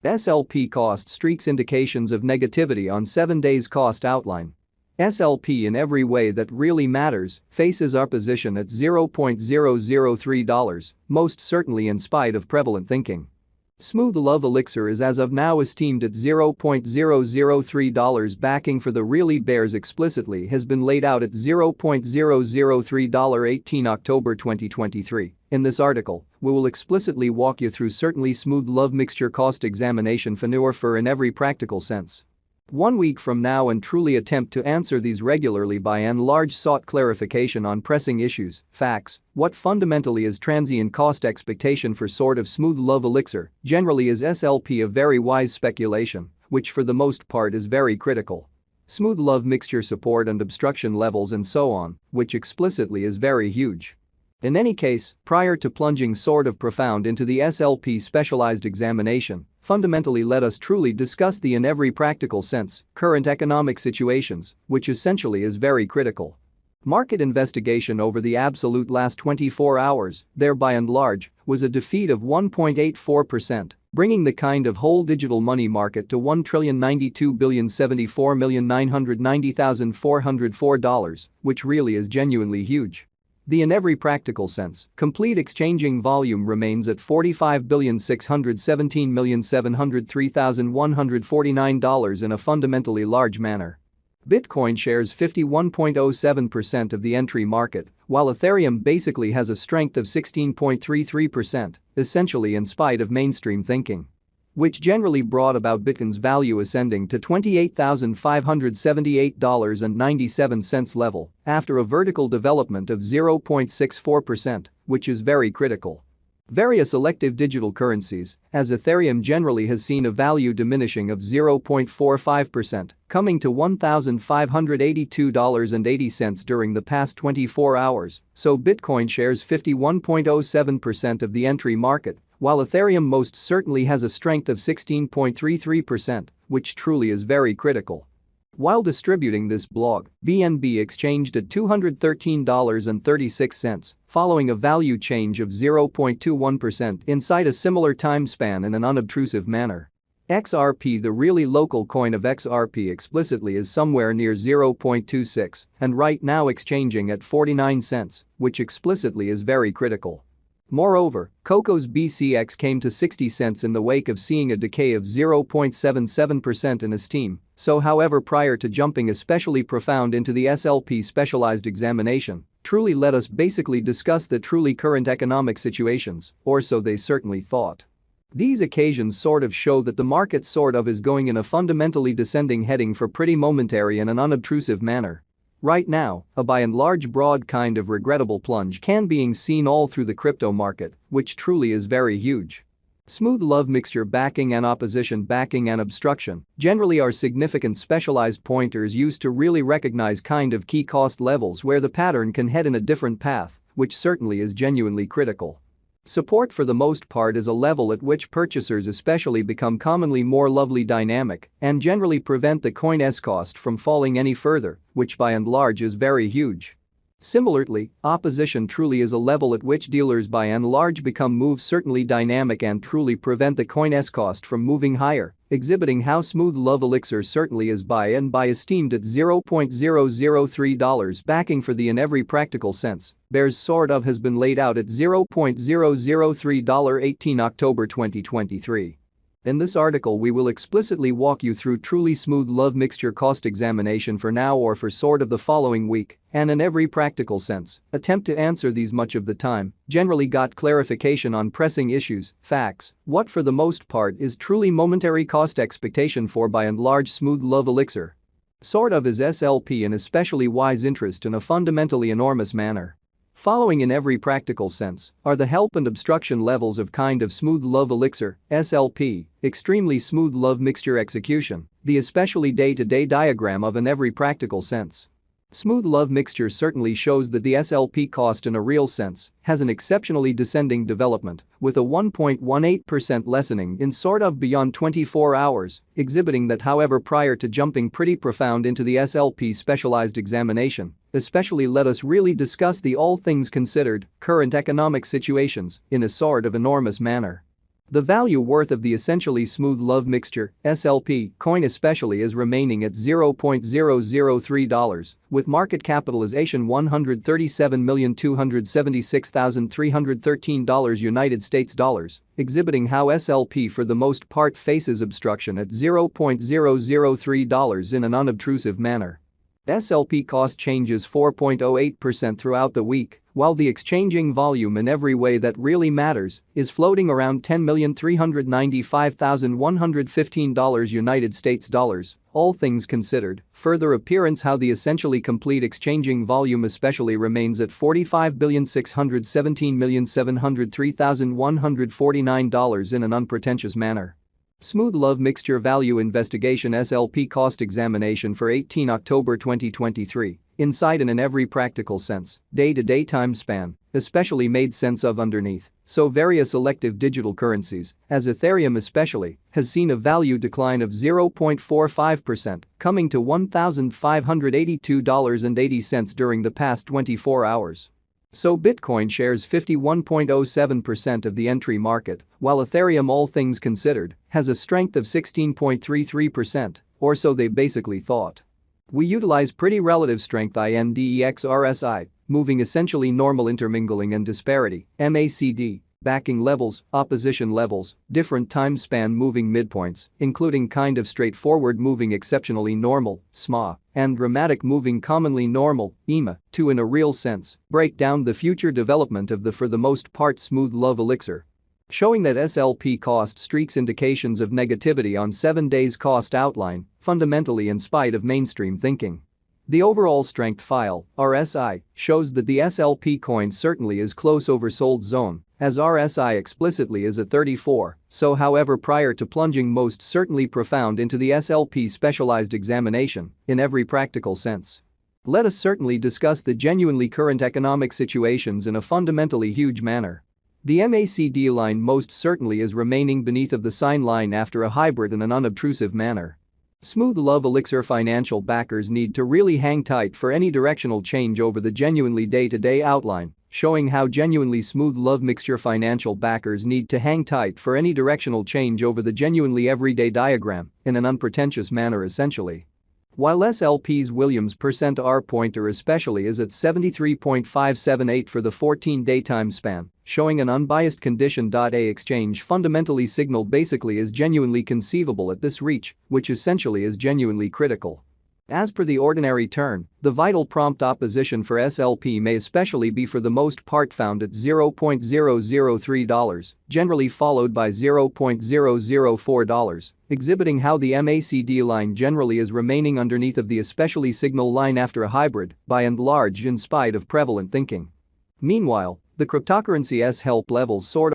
SLP cost streaks indications of negativity on 7 days cost outline. SLP in every way that really matters faces opposition at $0.003, most certainly in spite of prevalent thinking. Smooth Love Elixir is as of now esteemed at $0.003. Backing for the really bears explicitly has been laid out at $0.003. 18 October 2023. In this article, we will explicitly walk you through certainly Smooth Love Mixture cost examination for in every practical sense. 1 week from now and truly attempt to answer these regularly by and large sought clarification on pressing issues, facts, what fundamentally is transient cost expectation for sort of Smooth Love Elixir, generally is SLP a very wise speculation, which for the most part is very critical. Smooth Love Mixture support and obstruction levels and so on, which explicitly is very huge. In any case, prior to plunging sort of profound into the SLP specialized examination, fundamentally let us truly discuss the in every practical sense current economic situations, which essentially is very critical. Market investigation over the absolute last 24 hours, there by and large, was a defeat of 1.84%, bringing the kind of whole digital money market to $1,092,074,990,404, which really is genuinely huge. The in every practical sense, complete exchanging volume remains at $45,617,703,149 in a fundamentally large manner. Bitcoin shares 51.07% of the entry market, while Ethereum basically has a strength of 16.33%, essentially in spite of mainstream thinking, which generally brought about Bitcoin's value ascending to $28,578.97 level after a vertical development of 0.64%, which is very critical. Various elective digital currencies, as Ethereum generally has seen a value diminishing of 0.45%, coming to $1,582.80 during the past 24 hours, so Bitcoin shares 51.07% of the entry market, while Ethereum most certainly has a strength of 16.33%, which truly is very critical. While distributing this blog, BNB exchanged at $213.36, following a value change of 0.21% inside a similar time span in an unobtrusive manner. XRP, the really local coin of XRP, explicitly is somewhere near 0.26 and right now exchanging at 49 cents, which explicitly is very critical. Moreover, Coco's BCX came to 60 cents in the wake of seeing a decay of 0.77% in esteem, so however prior to jumping especially profound into the SLP specialized examination, truly let us basically discuss the truly current economic situations, or so they certainly thought. These occasions sort of show that the market sort of is going in a fundamentally descending heading for pretty momentary in an unobtrusive manner. Right now, a by and large broad kind of regrettable plunge can being seen all through the crypto market, which truly is very huge. Smooth Love Mixture backing and opposition backing and obstruction generally are significant specialized pointers used to really recognize kind of key cost levels where the pattern can head in a different path, which certainly is genuinely critical. Support for the most part is a level at which purchasers especially become commonly more lovely dynamic and generally prevent the coin's cost from falling any further, which by and large is very huge. Similarly, opposition truly is a level at which dealers by and large become moves certainly dynamic and truly prevent the coin's cost from moving higher, exhibiting how Smooth Love Elixir certainly is by esteemed at $0.003 backing for the in every practical sense, bears sort of has been laid out at $0.003. 18 October 2023. In this article we will explicitly walk you through truly Smooth Love Mixture cost examination for now or for sort of the following week, and in every practical sense, attempt to answer these much of the time, generally got clarification on pressing issues, facts, what for the most part is truly momentary cost expectation for by and large Smooth Love Elixir. Sort of is SLP an especially wise interest in a fundamentally enormous manner. Following in every practical sense are the help and obstruction levels of kind of Smooth Love Elixir, SLP, extremely Smooth Love Mixture execution, the especially day-to-day diagram of in every practical sense. Smooth Love Mixture certainly shows that the SLP cost in a real sense has an exceptionally descending development with a 1.18% lessening in sort of beyond 24 hours, exhibiting that however prior to jumping pretty profound into the SLP specialized examination, especially let us really discuss the all things considered current economic situations in a sort of enormous manner. The value worth of the essentially smooth love mixture (SLP) coin especially is remaining at $0.003, with market capitalization $137,276,313 United States dollars, exhibiting how SLP for the most part faces obstruction at $0.003 in an unobtrusive manner. SLP cost changes 4.08% throughout the week, while the exchanging volume in every way that really matters is floating around $10,395,115 United States dollars, all things considered. Further appearance how the essentially complete exchanging volume especially remains at $45,617,703,149 in an unpretentious manner. Smooth Love Mixture Value Investigation SLP Cost Examination for 18 October 2023, inside and in every practical sense, day-to-day time span, especially made sense of underneath, so various elective digital currencies, as Ethereum especially, has seen a value decline of 0.45%, coming to $1,582.80 during the past 24 hours. So Bitcoin shares 51.07% of the entry market, while Ethereum, all things considered, has a strength of 16.33%, or so they basically thought. We utilize pretty relative strength INDEX RSI, moving essentially normal intermingling and disparity, MACD, backing levels, opposition levels, different time span moving midpoints, including kind of straightforward moving exceptionally normal, SMA, and dramatic moving commonly normal, EMA, to in a real sense, break down the future development of the for the most part smooth love elixir. Showing that SLP cost streaks indications of negativity on 7 days cost outline, fundamentally in spite of mainstream thinking. The overall strength file, RSI, shows that the SLP coin certainly is close oversold zone, as RSI explicitly is at 34, so however prior to plunging most certainly profound into the SLP specialized examination, in every practical sense. Let us certainly discuss the genuinely current economic situations in a fundamentally huge manner. The MACD line most certainly is remaining beneath of the sign line after a hybrid in an unobtrusive manner. Smooth Love Elixir financial backers need to really hang tight for any directional change over the genuinely day-to-day outline, showing how genuinely Smooth Love Mixture financial backers need to hang tight for any directional change over the genuinely everyday diagram, in an unpretentious manner essentially. While SLP's Williams % R pointer especially is at 73.578 for the 14-day time span, showing an unbiased condition. A exchange fundamentally signal basically is genuinely conceivable at this reach, which essentially is genuinely critical. As per the ordinary turn, the vital prompt opposition for SLP may especially be for the most part found at $0.003, generally followed by $0.004, exhibiting how the MACD line generally is remaining underneath of the especially signal line after a hybrid, by and large in spite of prevalent thinking. Meanwhile, the cryptocurrency help levels sort